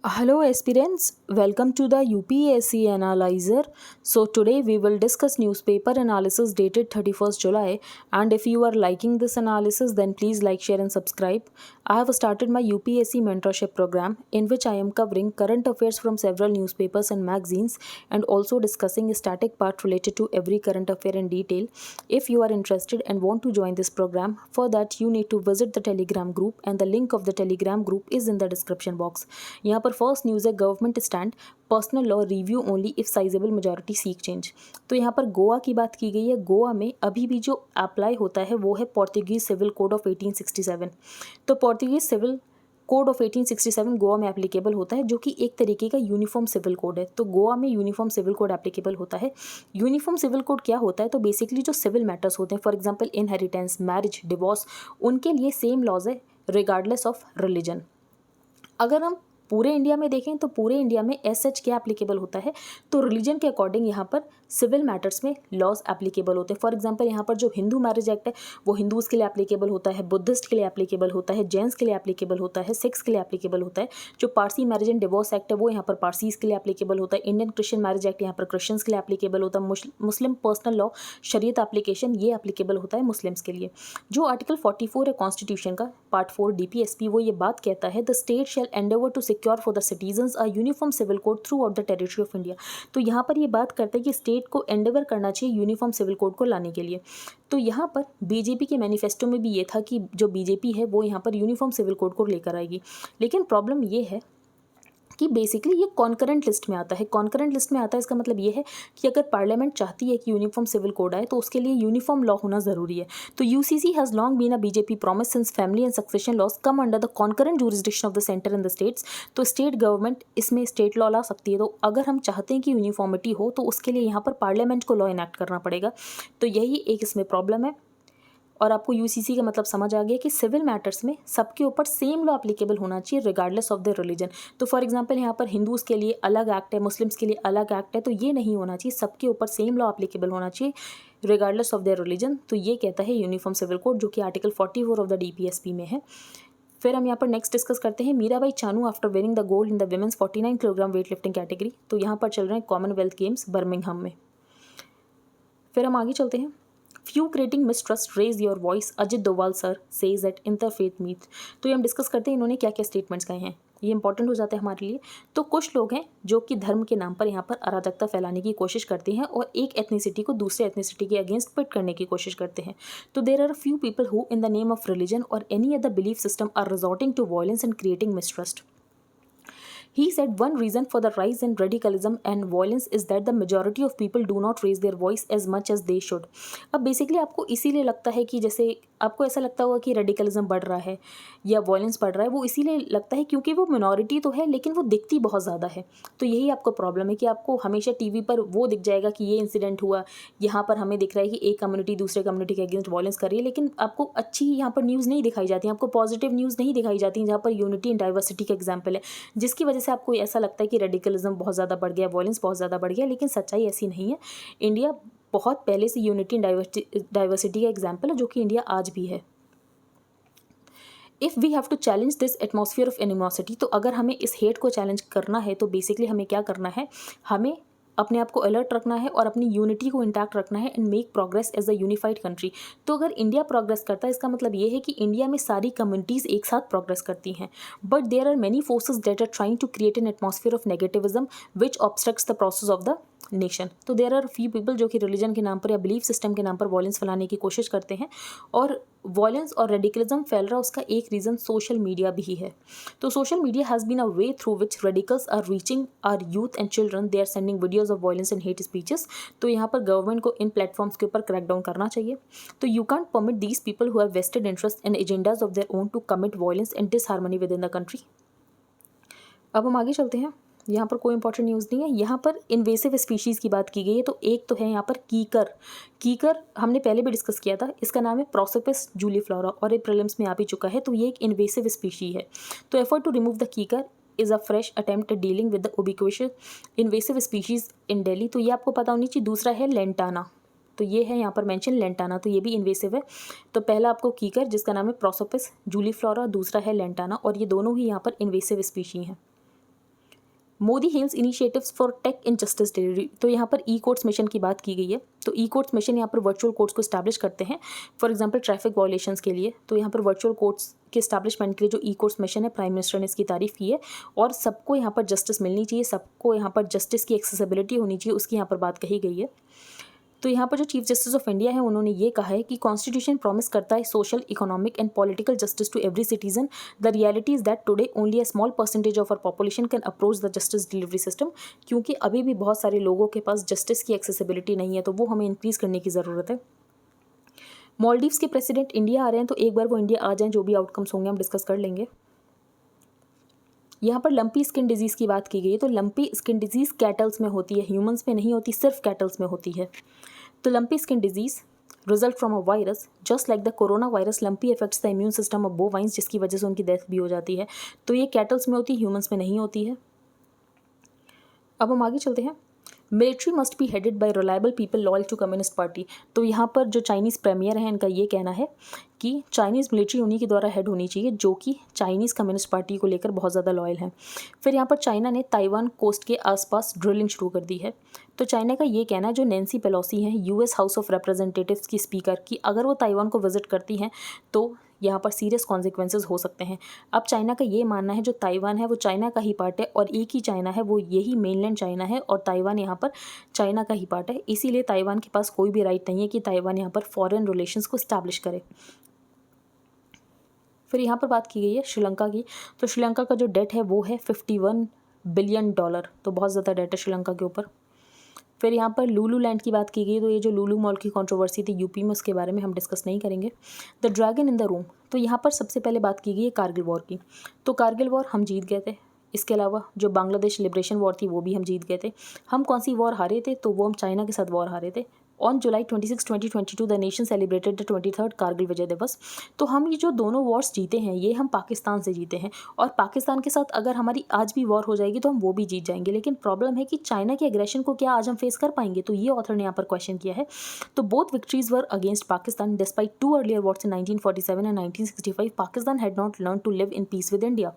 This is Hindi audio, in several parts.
Hello aspirants, welcome to the UPSC Analyzer. So today we will discuss newspaper analysis dated 31st July, and if you are liking this analysis then please like, share and subscribe. I have started my UPSC mentorship program in which I am covering current affairs from several newspapers and magazines and also discussing a static part related to every current affair in detail. If you are interested and want to join this program, for that you need to visit the Telegram group and the link of the Telegram group is in the description box. यहाँ पर फर्स्ट न्यूज़ है government stand personal law review only if sizeable majority seek change. तो यहाँ पर गोवा की बात की गई है। गोवा में अभी भी जो अप्लाई होता है वो है पोर्तुगीज सिविल कोड ऑफ 1867। तो Portuguese civil code of 1867 Goa में एप्लीकेबल होता है, जो कि एक तरीके का यूनिफॉर्म सिविल कोड है। तो गोवा में यूनिफॉर्म सिविल कोड एप्लीकेबल होता है। यूनिफॉर्म सिविल कोड क्या होता है? तो बेसिकली जो सिविल मैटर्स होते हैं, for example inheritance, marriage, divorce, उनके लिए सेम लॉज है रिगार्डलेस ऑफ रिलीजन। अगर हम पूरे इंडिया में देखें तो पूरे इंडिया में एज सच क्या एप्लीकेबल होता है? तो रिलीजन के अकॉर्डिंग यहाँ पर सिविल मैटर्स में लॉज एप्लीकेबल होते हैं। फॉर एग्जांपल यहाँ पर जो हिंदू मैरिज एक्ट है वो हिंदूज़ के लिए एप्लीकेबल होता है, बुद्धिस्ट के लिए एप्लीकेबल होता है, जैन्स के लिए एप्लीकेबल होता है, सिख्स के लिए एप्लीकेबल होता है। जो Parsi marriage and divorce act है वो यहाँ पर पारसीज के लिए एप्लीकेबल होता है। इंडियन क्रिश्चियन मैरिज एक्ट यहाँ पर क्रिश्चियंस के लिए एप्लीकेबल होता है। मुस्लिम पर्सनल लॉ शरीयत एप्लीकेशन ये एप्लीकेबल होता है मुस्लिम्स के लिए। जो आर्टिकल 44 है कॉन्स्टिट्यूशन का पार्ट 4 DPSP, वो ये बात कहता है the state shall endeavour to secure for the citizens a uniform civil code throughout the territory of India. तो यहाँ पर ये बात करता है कि स्टेट को एंडेवर करना चाहिए यूनिफॉर्म सिविल कोड को लाने के लिए। तो यहाँ पर बीजेपी के मैनिफेस्टो में भी ये था कि जो बीजेपी है वो यहाँ पर यूनिफॉर्म सिविल कोड को लेकर आएगी। लेकिन प्रॉब्लम ये है कि बेसिकली ये कॉन्करेंट लिस्ट में आता है। कॉन्करेंट लिस्ट में आता है, इसका मतलब ये है कि अगर पार्लियामेंट चाहती है कि यूनिफॉर्म सिविल कोड आए तो उसके लिए यूनिफॉर्म लॉ होना ज़रूरी है। तो UCC has long been a BJP promise since family and succession laws come under the concurrent jurisdiction of the centre and the states. तो स्टेट गवर्नमेंट इसमें स्टेट लॉ ला सकती है। तो अगर हम चाहते हैं कि यूनिफॉर्मिटी हो तो उसके लिए यहाँ पर पार्लियामेंट को लॉ इनैक्ट करना पड़ेगा। तो यही एक इसमें प्रॉब्लम है। और आपको यूसीसी का मतलब समझ आ गया कि सिविल मैटर्स में सबके ऊपर सेम लॉ एप्लीकेबल होना चाहिए रिगार्डलेस ऑफ द रिलीजन। तो फॉर एग्जांपल यहाँ पर हिंदूज़ के लिए अलग एक्ट है, मुस्लिम्स के लिए अलग एक्ट है, तो ये नहीं होना चाहिए। सबके ऊपर सेम लॉ एप्लीकेबल होना चाहिए रिगार्डलेस ऑफ देयर रिलीजन। तो ये कहता है यूनिफॉर्म सिविल कोड, जो कि आर्टिकल 44 ऑफ द DPSP में है। फिर हम यहाँ पर नेक्स्ट डिस्कस करते हैं Mirabai Chanu after winning the gold in the women's 49 kilogram weight lifting category. तो यहाँ पर चल रहे हैं कॉमनवेल्थ गेम्स बर्मिंघम में। फिर हम आगे चलते हैं। Few creating mistrust raise your voice, Ajit Doval sir says at interfaith meet. तो ये हम डिस्कस करते हैं इन्होंने क्या क्या स्टेटमेंट्स कहे हैं, ये इंपॉर्टेंट हो जाता है हमारे लिए। तो कुछ लोग हैं जो कि धर्म के नाम पर यहाँ पर अराजकता फैलाने की कोशिश करते हैं और एक एथनिसिटी को दूसरे एथनिसिटी के अगेंस्ट पिट करने की कोशिश करते हैं। तो there are few people who in the name of religion और any other belief system are resorting to violence and creating mistrust. He said one reason for the rise in radicalism and violence is that the majority of people do not raise their voice as much as they should. अब बेसिकली आपको इसीलिए लगता है कि जैसे आपको ऐसा लगता होगा कि रेडिकलिज्म बढ़ रहा है या वॉयलेंस बढ़ रहा है, वो इसीलिए लगता है क्योंकि वो मिनॉरिटी तो है लेकिन वो दिखती बहुत ज़्यादा है। तो यही आपको प्रॉब्लम है कि आपको हमेशा टीवी पर वो दिख जाएगा कि ये इंसिडेंट हुआ, यहाँ पर हमें दिख रहा है कि एक कम्युनिटी दूसरे कम्युनिटी के अगेंस्ट वॉयलेंस कर रही है, लेकिन आपको अच्छी यहाँ पर न्यूज़ नहीं दिखाई जाती, आपको पॉजिटिव न्यूज़ नहीं दिखाई जाती जहाँ पर यूनिटी एंड डाइवर्सिटी का एग्जाम्पल है, जिसकी वजह से आपको ऐसा लगता है कि रेडिकलिज्म बहुत ज़्यादा बढ़ गया, वॉयलेंस बहुत ज़्यादा बढ़ गया। लेकिन सच्चाई ऐसी नहीं है। इंडिया बहुत पहले से यूनिटी एंड डाइवर्सिटी का एग्जाम्पल है, जो कि इंडिया आज भी है। If we have to challenge this atmosphere of animosity, तो अगर हमें इस हेट को चैलेंज करना है तो बेसिकली हमें क्या करना है, हमें अपने आप को अलर्ट रखना है और अपनी यूनिटी को इंटैक्ट रखना है and make progress as a unified country. तो अगर इंडिया प्रोग्रेस करता है इसका मतलब ये है कि इंडिया में सारी कम्युनिटीज़ एक साथ प्रोग्रेस करती हैं। But there are many forces that are trying to create an atmosphere of negativism which obstructs the process of the nation. तो देयर आर फ्यू पीपल जो कि रिलीजन के नाम पर या बिलीफ सिस्टम के नाम पर वॉयलेंस फैलाने की कोशिश करते हैं, और वॉयलेंस और रेडिकलिज्म फैल रहा है उसका एक रीज़न सोशल मीडिया भी है। तो social media has been a way through which radicals are reaching our youth and children, they are sending videos of violence and hate speeches. तो यहाँ पर गवर्नमेंट को इन प्लेटफॉर्म्स के ऊपर क्रैकडाउन करना चाहिए। तो you can't permit these people who have vested interest and agendas of their own to commit violence and disharmony within the country. अब हम आगे चलते हैं। यहाँ पर कोई इंपॉर्टेंट न्यूज़ नहीं है। यहाँ पर इन्वेसिव स्पीशीज़ की बात की गई है। तो एक तो है यहाँ पर कीकर। कीकर हमने पहले भी डिस्कस किया था, इसका नाम है प्रोसोपिस जूलीफ्लोरा और ये प्रीलिम्स में आ भी चुका है। तो ये एक इन्वेसिव स्पीशी है। तो effort to remove the kikar is a fresh attempt dealing with the ubiquitous invasive species in Delhi. तो ये आपको पता होनी चाहिए। दूसरा है लेंटाना, तो ये है यहाँ पर मेंशन लेंटाना, तो ये भी इन्वेसिव है। तो पहला आपको कीकर जिसका नाम है प्रोसोपिस जूलीफ्लोरा, दूसरा है लेंटाना, और ये दोनों ही यहाँ पर इन्वेसिव स्पीशी हैं। Modi hails initiatives for tech in justice delivery. तो यहाँ पर ई कोर्ट्स मिशन की बात की गई है। तो ई कोर्ट्स मिशन यहाँ पर वर्चुअल कोर्ट्स को स्टैब्लिश करते हैं फॉर एग्जांपल ट्रैफिक वायलेशंस के लिए। तो यहाँ पर वर्चुअल कोर्ट्स के स्टैब्लिशमेंट के लिए जो ई कोर्ट्स मिशन है, प्राइम मिनिस्टर ने इसकी तारीफ की है और सबको यहाँ पर जस्टिस मिलनी चाहिए, सबको यहाँ पर जस्टिस की एक्सेसिबिलिटी होनी चाहिए, उसकी यहाँ पर बात कही गई है। तो यहाँ पर जो चीफ जस्टिस ऑफ इंडिया है उन्होंने ये कहा है कि कॉन्स्टिट्यूशन प्रॉमिस करता है social, economic and political justice to every citizen. The reality is that today only a small percentage of our population can approach the justice delivery system. क्योंकि अभी भी बहुत सारे लोगों के पास जस्टिस की एक्सेसिबिलिटी नहीं है, तो वो हमें इंक्रीज करने की ज़रूरत है। मालदीव्स के प्रेसिडेंट इंडिया आ रहे हैं, तो एक बार वो इंडिया आ जाएं, जो भी आउटकम्स होंगे हम डिस्कस कर लेंगे। यहाँ पर लंपी स्किन डिजीज़ की बात की गई है। तो लंपी स्किन डिजीज़ कैटल्स में होती है, ह्यूमंस में नहीं होती, सिर्फ कैटल्स में होती है। तो lumpy skin disease result from a virus just like the corona virus. Lumpy effects the immune system of bovines, जिसकी वजह से उनकी डेथ भी हो जाती है। तो ये कैटल्स में होती है, ह्यूमंस में नहीं होती है। अब हम आगे चलते हैं। Military must be headed by reliable people loyal to communist party. तो यहाँ पर जो चाइनीज़ प्रीमियर हैं इनका ये कहना है कि चाइनीज़ मिलिट्री उन्हीं के द्वारा हेड होनी चाहिए जो कि चाइनीज़ कम्युनिस्ट पार्टी को लेकर बहुत ज़्यादा लॉयल हैं। फिर यहाँ पर चाइना ने ताइवान कोस्ट के आसपास ड्रिलिंग शुरू कर दी है। तो चाइना का ये कहना है, जो नैन्सी पेलोसी हैं यूएस हाउस ऑफ रिप्रेजेंटेटिव्स की स्पीकर, की अगर वो ताइवान को विजिट करती हैं तो यहाँ पर सीरियस कॉन्सिक्वेंसेस हो सकते हैं। अब चाइना का ये मानना है जो ताइवान है वो चाइना का ही पार्ट है और एक ही चाइना है, वो यही मेनलैंड चाइना है और ताइवान यहाँ पर चाइना का ही पार्ट है। इसीलिए ताइवान के पास कोई भी राइट नहीं है कि ताइवान यहाँ पर फॉरेन रिलेशंस को स्टैब्लिश करे। फिर यहाँ पर बात की गई है श्रीलंका की। तो श्रीलंका का जो डेट है वो है $51 बिलियन। तो बहुत ज़्यादा डेट है श्रीलंका के ऊपर। फिर यहाँ पर लुलू लैंड की बात की गई। तो ये जो लुलू मॉल की कंट्रोवर्सी थी यूपी में, उसके बारे में हम डिस्कस नहीं करेंगे। The dragon in the room. तो यहाँ पर सबसे पहले बात की गई है कारगिल वॉर की। तो कारगिल वॉर हम जीत गए थे। इसके अलावा जो बांग्लादेश लिबरेशन वॉर थी वो भी हम जीत गए थे। हम कौन सी वॉर हारे थे? तो वो हम चाइना के साथ वॉर हारे थे। On July 26, 2022 the nation celebrated the 23rd Kargil Vijay Diwas. तो हम ये जो दोनों वॉर्स जीते हैं ये हम पाकिस्तान से जीते हैं और पाकिस्तान के साथ अगर हमारी आज भी वॉर हो जाएगी तो हम वो भी जीत जाएंगे। लेकिन प्रॉब्लम है कि चाइना के एग्रेशन को क्या आज हम फेस कर पाएंगे? तो ये ऑथर ने यहाँ पर क्वेश्चन किया है। तो both victories were against Pakistan despite 2 earlier wars in 1947 and 1965। Pakistan had not learn to live in peace with India.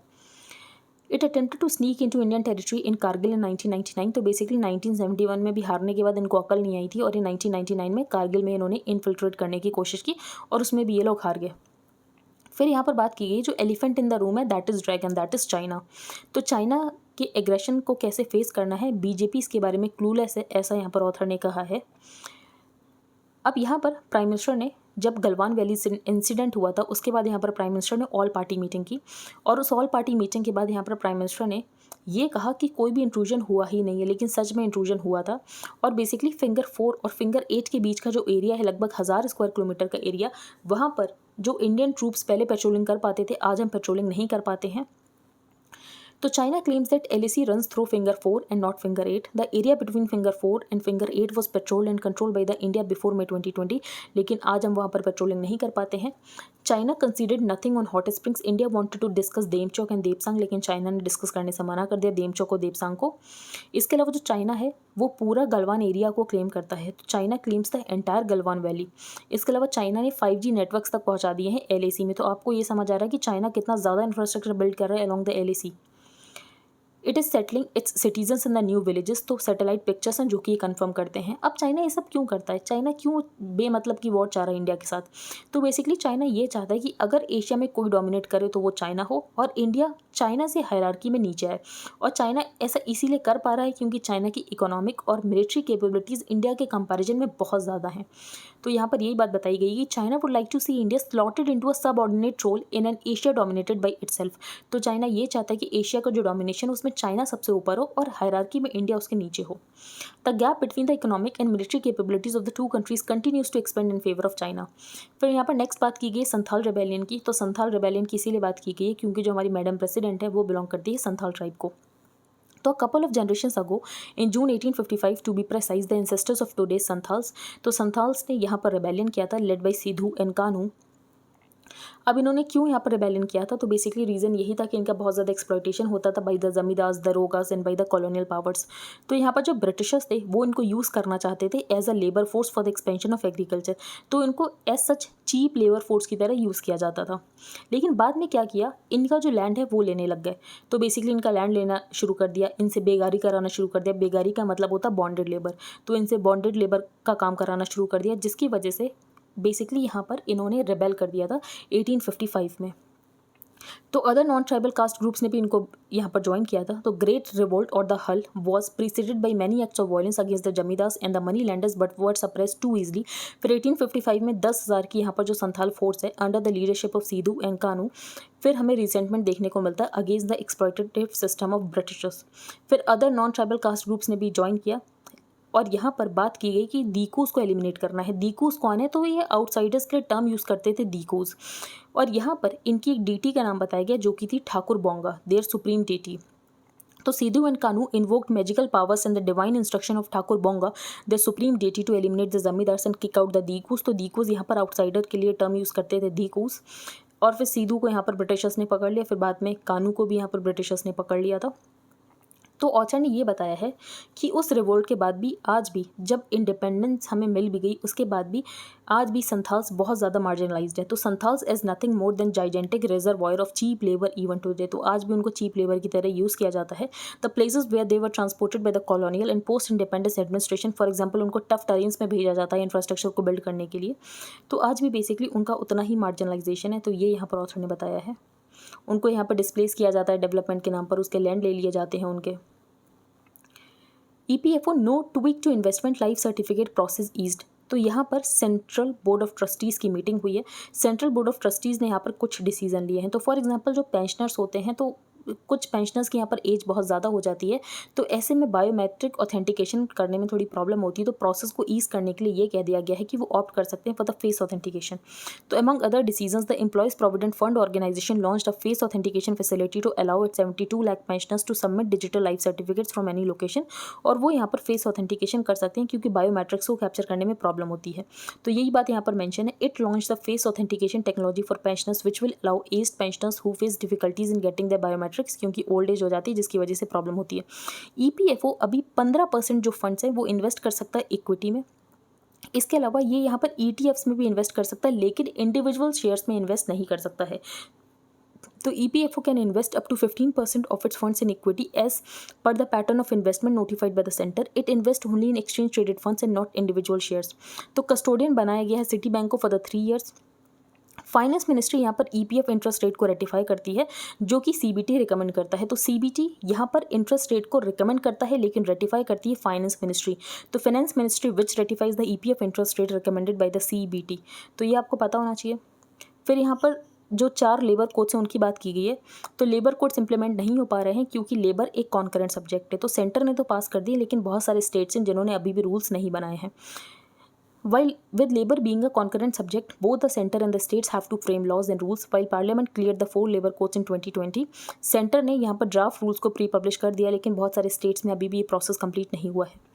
It attempted to sneak into Indian territory in Kargil in 1999। तो बेसिकली 1971 में भी हारने के बाद इनको अकल नहीं आई थी और इन 1999 में कारगिल में इन्होंने इन्फिल्ट्रेट करने की कोशिश की और उसमें भी ये लोग हार गए। फिर यहाँ पर बात की गई जो एलिफेंट इन द रूम है that is dragon, that is China. तो चाइना के एग्रेशन को कैसे फेस करना है, बीजेपी इसके बारे में क्लूलेस है, ऐसा यहाँ पर ऑथर ने कहा है। अब यहाँ पर प्राइम मिनिस्टर ने जब गलवान वैली इंसिडेंट हुआ था उसके बाद यहाँ पर प्राइम मिनिस्टर ने ऑल पार्टी मीटिंग की और उस ऑल पार्टी मीटिंग के बाद यहाँ पर प्राइम मिनिस्टर ने ये कहा कि कोई भी इंट्रूजन हुआ ही नहीं है, लेकिन सच में इंट्रूजन हुआ था। और बेसिकली फिंगर 4 और फिंगर 8 के बीच का जो एरिया है लगभग 1000 स्क्वायर किलोमीटर का एरिया, वहाँ पर जो इंडियन ट्रूप्स पहले पेट्रोलिंग कर पाते थे आज हम पेट्रोलिंग नहीं कर पाते हैं। तो China claims that LAC runs through finger 4 and not finger 8. The area between finger 4 and finger 8 was patrolled and controlled by the India before May 2020. लेकिन आज हम वहाँ पर पेट्रोलिंग नहीं कर पाते हैं। China considered nothing on hot springs. India wanted to discuss Demchok and Depsang, लेकिन चाइना ने डिस्कस करने से मना कर दिया देमचौक और देपसांग को। इसके अलावा जो चाइना है वो पूरा गलवान एरिया को क्लेम करता है। तो China claims the entire Galwan valley. इसके अलावा चाइना ने 5G नेटवर्क्स तक पहुँचा दिए हैं LAC में। तो आपको ये समझ आ रहा है कि चाइना कितना ज़्यादा इंफ्रास्ट्रक्चर बिल्ड कर रहा है along the LAC। It is settling it's citizens in the new villages. तो सैटेलाइट पिक्चर्स हैं जो कि ये कन्फर्म करते हैं। अब चाइना ये सब क्यों करता है? चाइना क्यों बेमतलब की वॉर चाह रहा है इंडिया के साथ? तो बेसिकली चाइना ये चाहता है कि अगर एशिया में कोई डोमिनेट करे तो वो चाइना हो और इंडिया चाइना से हायरार्की में नीचे आए। और चाइना ऐसा इसीलिए कर पा रहा है क्योंकि चाइना की इकोनॉमिक और मिलिट्री कैपेबिलिटीज़ इंडिया के कंपैरिजन में बहुत ज़्यादा हैं। तो यहाँ पर यही बात बताई गई कि China would like to see India slotted into a subordinate role in an Asia dominated by itself. तो चाइना ये चाहता है कि एशिया का जो डोमिनेशन है उसमें चाइना सबसे ऊपर हो और हायरार्की में इंडिया उसके नीचे हो। The gap between the economic and military capabilities of the two countries continues to expand in favour of China. फिर यहाँ पर नेक्स्ट बात की गई संथाल रिबेलियन की। तो संथाल रिबेलियन की इसीलिए बात की गई है क्योंकि जो हमारी मैडम प्रेसिडेंट है वो बिलोंग करती है संथाल ट्राइब को। तो couple of generations ago in June 1855 to be precise the ancestors of today's Santhals। तो संथाल्स ने यहाँ पर रिबेलियन किया था led by Sidhu and Kanhu. अब इन्होंने क्यों यहाँ पर रिबेलियन किया था, तो बेसिकली रीज़न यही था कि इनका बहुत ज़्यादा एक्सप्लॉइटेशन होता था by the zamindars, darogas and by the colonial powers. तो यहाँ पर जो ब्रिटिशर्स थे वो इनको यूज़ करना चाहते थे as a labour force for the expansion of agriculture. तो इनको as such cheap labour force की तरह यूज़ किया जाता था। लेकिन बाद में क्या किया, इनका जो लैंड है वो लेने लग गए। तो बेसिकली इनका लैंड लेना शुरू कर दिया, इनसे बेगारी कराना शुरू कर दिया। बेगारी का मतलब होता बॉन्डेड लेबर, तो इनसे बॉन्डेड लेबर का काम कराना शुरू कर दिया, जिसकी वजह से बेसिकली यहाँ पर इन्होंने रिबेल कर दिया था 1855 में। तो other non tribal caste groups ने भी इनको यहाँ पर ज्वाइन किया था। तो ग्रेट रिवोल्ट और the Hul was preceded by many acts of violence against the zamindars and the money lenders but were suppress too easily. फिर 1855 में 10,000 की यहाँ पर जो संथाल फोर्स है under the leadership of Sidhu and Kanu, फिर हमें रिसेंटमेंट देखने को मिलता है against the exploitative system of Britishers. फिर other non tribal caste groups ने भी ज्वाइन किया और यहाँ पर बात की गई कि दीकूस को एलिमिनेट करना है। दीकूस कौन है, तो ये आउटसाइडर्स के लिए टर्म यूज़ करते थे दीकूस। और यहाँ पर इनकी एक डीटी का नाम बताया गया जो कि थी Thakur Bonga, there supreme deity. तो Sidhu and Kanu invoked magical powers and the divine instruction of Thakur Bonga, the supreme deity, to eliminate the zamindars and kick out the dikus. तो दीकूस यहाँ पर आउटसाइडर के लिए टर्म यूज़ करते थे दीकूस। और फिर सीधू को यहाँ पर ब्रिटिशर्स ने पकड़ लिया, फिर बाद में कानू को भी यहाँ पर ब्रिटिशर्स ने पकड़ लिया था। तो ऑथर ने ये बताया है कि उस रिवोल्ट के बाद भी, आज भी जब इंडिपेंडेंस हमें मिल भी गई उसके बाद भी आज भी संथाल्स बहुत ज़्यादा मार्जिनलाइज्ड है। तो Santhals is nothing more than gigantic reservoir of cheap labour even today. तो आज भी उनको चीप लेबर की तरह यूज़ किया जाता है। The places where they were transported by the colonial and post independence administration, for example उनको टफ टेरेन्स में भेजा जाता है इंफ्रास्ट्रक्चर को बिल्ड करने के लिए। तो आज भी बेसिकली उनका उतना ही मार्जिनलाइजेशन है। तो ये यहाँ पर ऑथर ने बताया है। उनको यहाँ पर डिस्प्लेस किया जाता है डेवलपमेंट के नाम पर, उसके लैंड ले लिए जाते हैं उनके। EPFO no tweak to investment life certificate process eased. तो यहाँ पर सेंट्रल बोर्ड ऑफ ट्रस्टीज़ की मीटिंग हुई है। सेंट्रल बोर्ड ऑफ ट्रस्टीज़ ने यहाँ पर कुछ डिसीजन लिए हैं। तो फॉर एग्जांपल जो पेंशनर्स होते हैं, तो कुछ पेंशनर्स की यहाँ पर एज बहुत ज़्यादा हो जाती है, तो ऐसे में बायोमेट्रिक ऑथेंटिकेशन करने में थोड़ी प्रॉब्लम होती है। तो प्रोसेस को ईज करने के लिए ये कह दिया गया है कि वो ऑप्ट कर सकते हैं फॉर द फेस ऑथेंटिकेशन। तो among other decisions, the employees provident fund organisation launched a face authentication facility to allow it 72 lakh pensioners to submit digital life certificates from any location. और वो यहाँ पर फेस ऑथेंटिकेशन कर सकते हैं क्योंकि बायोमेट्रिक्स को कैप्चर करने में प्रॉब्लम होती है। तो यही बात यहाँ पर मेंशन है। It launch the face authentication technology for pensioners which will allow aged pensioners who face difficulties in getting the biometrics, क्योंकि ओल्ड एज हो जाती है जिसकी वजह से प्रॉब्लम होती है। EPFO अभी 15% जो फंड्स हैं वो इन्वेस्ट कर सकता है इक्विटी में। इसके अलावा ये यहाँ पर ETFs में भी इन्वेस्ट कर सकता है, लेकिन इंडिविजुअल शेयर्स में इन्वेस्ट नहीं कर सकता है। तो EPFO can invest up to 15% of its funds in equity as per the pattern of investment notified by the centre. It invest only in exchange traded funds and not individual shares. तो कस्टोडियन बनाया गया है सिटी बैंक को for the 3 years. Finance ministry यहाँ पर EPF इंटरेस्ट रेट को रेटिफाई करती है, जो कि CBT रिकमेंड करता है। तो CBT यहाँ पर इंटरेस्ट रेट को रिकमेंड करता है लेकिन रेटिफाई करती है फाइनेंस मिनिस्ट्री। तो finance ministry which ratifies the EPF interest rate recommended by the CBT। तो ये आपको पता होना चाहिए। फिर यहाँ पर जो 4 लेबर कोड्स हैं उनकी बात की गई है। तो लेबर कोड्स इंप्लीमेंट नहीं हो पा रहे हैं क्योंकि लेबर एक कॉन्करेंट सब्जेक्ट है। तो सेंटर ने तो पास कर दिए, लेकिन बहुत सारे स्टेट्स हैं जिन्होंने अभी भी रूल्स नहीं बनाए हैं। While with labor being a concurrent subject, both the center and the states have to frame laws and rules. While Parliament cleared the 4 labor codes in 2020, centre ने यहाँ पर ड्राफ्ट रूल्स को प्री पब्लिश कर दिया, लेकिन बहुत सारे स्टेट्स में अभी भी ये प्रोसेस कंप्लीट नहीं हुआ है।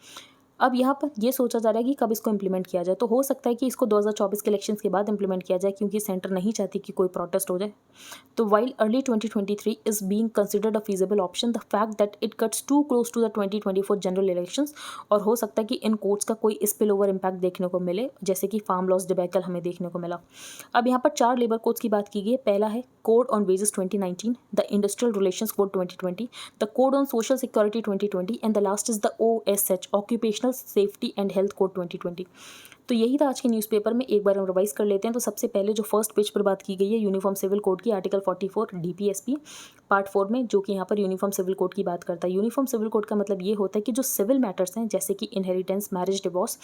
अब यहाँ पर ये सोचा जा रहा है कि कब इसको इम्प्लीमेंट किया जाए। तो हो सकता है कि इसको 2024 के इलेक्शंस के बाद इम्प्लीमेंट किया जाए, क्योंकि सेंटर नहीं चाहती कि कोई प्रोटेस्ट हो जाए। तो while early 2023 is being considered a feasible option, the fact that it cuts to close to the 2024 general elections. और हो सकता है कि इन कोर्ट्स का कोई स्पिल ओवर इम्पैक्ट देखने को मिले, जैसे कि फार्म लॉस डिबैकल हमें देखने को मिला। अब यहाँ पर 4 लेबर कोड्स की बात की गई है। पहला है code on wages 2019, the industrial relations code 2020, the code on social security 2020 and the last is the OSH occupational safety and health code 2020। तो यही था आज के न्यूज़पेपर में। एक बार हम रिवाइज कर लेते हैं। तो सबसे पहले जो फर्स्ट पेज पर बात की गई है यूनिफॉर्म सिविल कोड की, आर्टिकल 44 DPSP पार्ट 4 में, जो कि यहाँ पर यूनिफॉर्म सिविल कोड की बात करता है। यूनिफॉर्म सिविल कोड का मतलब ये होता है कि जो सिविल मैटर्स हैं जैसे कि इनहेरिटेंस, मैरिज, डिवोर्स,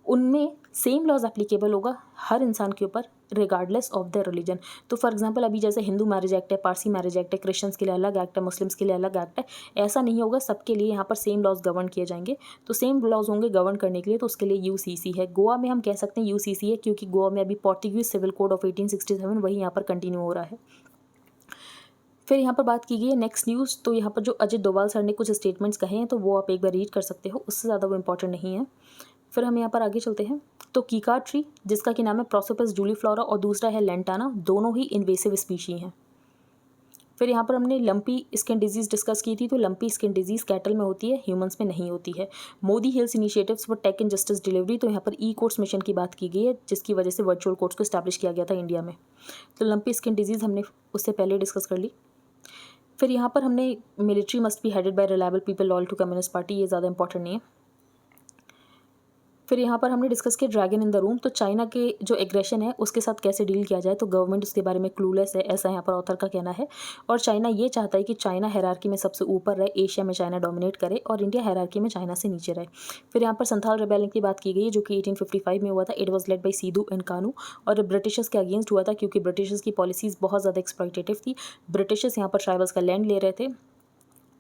उनमें सेम लॉज एप्लीकेबल होगा हर इंसान के ऊपर रिगार्डलेस ऑफ द रिलीजन। तो फॉर एग्जांपल अभी जैसे हिंदू मैरिज एक्ट है, पारसी मैरिज एक्ट है, क्रिश्चियंस के लिए अलग एक्ट है, मुस्लिम्स के लिए अलग एक्ट है, ऐसा नहीं होगा। सबके लिए यहाँ पर सेम लॉज गवर्न किए जाएंगे। तो सेम लॉज होंगे गवर्न करने के लिए, तो उसके लिए UCC है। गोवा में हम कह सकते हैं UCC है, क्योंकि गोवा में अभी पोर्टुगीज सिविल कोड ऑफ 1867 वही यहाँ पर कंटिन्यू हो रहा है। फिर यहाँ पर बात की गई है नेक्स्ट न्यूज़। तो यहाँ पर जो अजय डोभाल सर ने कुछ स्टेटमेंट्स कहे हैं, तो वो आप एक बार रीड कर सकते हो, उससे ज़्यादा वो इंपॉर्टेंट नहीं है। फिर हम यहाँ पर आगे चलते हैं। तो कीका ट्री जिसका कि नाम है प्रोसोपस जूलीफ्लोरा और दूसरा है लेंटाना, दोनों ही इन्वेसिव स्पीशी हैं। फिर यहाँ पर हमने लंपी स्किन डिजीज़ डिस्कस की थी। तो लंपी स्किन डिजीज़ कैटल में होती है, ह्यूमंस में नहीं होती है। Modi hails initiatives for tech and justice delivery, तो यहाँ पर ई कोर्ट्स मिशन की बात की गई है जिसकी वजह से वर्चुअल कोर्ट्स को स्टैब्लिश किया गया था इंडिया में। तो लंपी स्किन डिजीज़ हमने उससे पहले डिस्कस कर ली। फिर यहाँ पर हमने military must be headed by reliable people loyal to communist party, ये ज़्यादा इंपॉर्टेंट नहीं है। फिर यहाँ पर हमने डिस्कस किया ड्रैगन इन द रूम, तो चाइना के जो एग्रेशन है उसके साथ कैसे डील किया जाए, तो गवर्नमेंट उसके बारे में क्लूलेस है, ऐसा यहाँ पर ऑथर का कहना है। और चाइना ये चाहता है कि चाइना हायरार्की में सबसे ऊपर रहे, एशिया में चाइना डोमिनेट करे और इंडिया हायरार्की में चाइना से नीचे रहे। फिर यहाँ पर संथाल रिबेलियन की बात की गई है जो कि 1855 में हुआ था। It was led by Sidhu and Kanu और ब्रिटिशर्स के अगेंस्ट हुआ था क्योंकि ब्रिटिशर्स की पॉलिसीज़ बहुत ज़्यादा एक्सप्लॉयटेटिव थी। ब्रिटिशर्स यहाँ पर ट्राइबल्स का लैंड ले रहे थे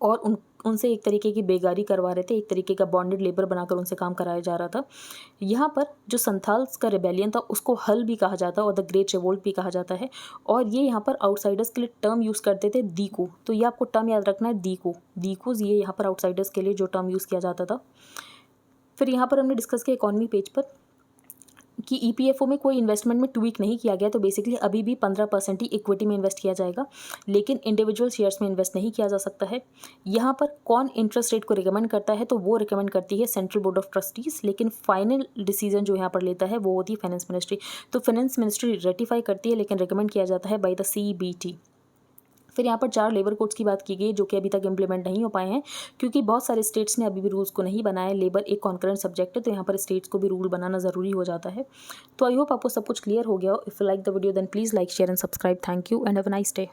और उनसे एक तरीके की बेगारी करवा रहे थे, एक तरीके का बॉन्डेड लेबर बनाकर उनसे काम कराया जा रहा था। यहाँ पर जो संथाल्स का रिबेलियन था उसको हल भी कहा जाता है और द ग्रेट रिवोल्ट भी कहा जाता है। और ये यहाँ पर आउटसाइडर्स के लिए टर्म यूज़ करते थे दीकू, तो ये आपको टर्म याद रखना है दीकूज, ये यहाँ पर आउटसाइडर्स के लिए जो टर्म यूज़ किया जाता था। फिर यहाँ पर हमने डिस्कस किया इकॉनमी पेज पर कि ईपीएफओ में कोई इन्वेस्टमेंट में ट्वीक नहीं किया गया, तो बेसिकली अभी भी 15% ही इक्विटी में इन्वेस्ट किया जाएगा, लेकिन इंडिविजुअल शेयर्स में इन्वेस्ट नहीं किया जा सकता है। यहाँ पर कौन इंटरेस्ट रेट को रिकमेंड करता है, तो वो रिकमेंड करती है सेंट्रल बोर्ड ऑफ ट्रस्टीज़, लेकिन फाइनल डिसीजन जो यहाँ पर लेता है वो होती है फाइनेंस मिनिस्ट्री। तो फाइनेंस मिनिस्ट्री रेटिफाई करती है लेकिन रिकमेंड किया जाता है बाय द CBT। फिर यहाँ पर 4 लेबर कोड्स की बात की गई जो कि अभी तक इम्प्लीमेंट नहीं हो पाए हैं क्योंकि बहुत सारे स्टेट्स ने अभी भी रूल्स को नहीं बनाया। लेबर एक कॉन्करेंट सब्जेक्ट है तो यहाँ पर स्टेट्स को भी रूल बनाना ज़रूरी हो जाता है। तो आई होप आपको सब कुछ क्लियर हो गया हो। If you like the video then please like share and subscribe. Thank you and have a nice day.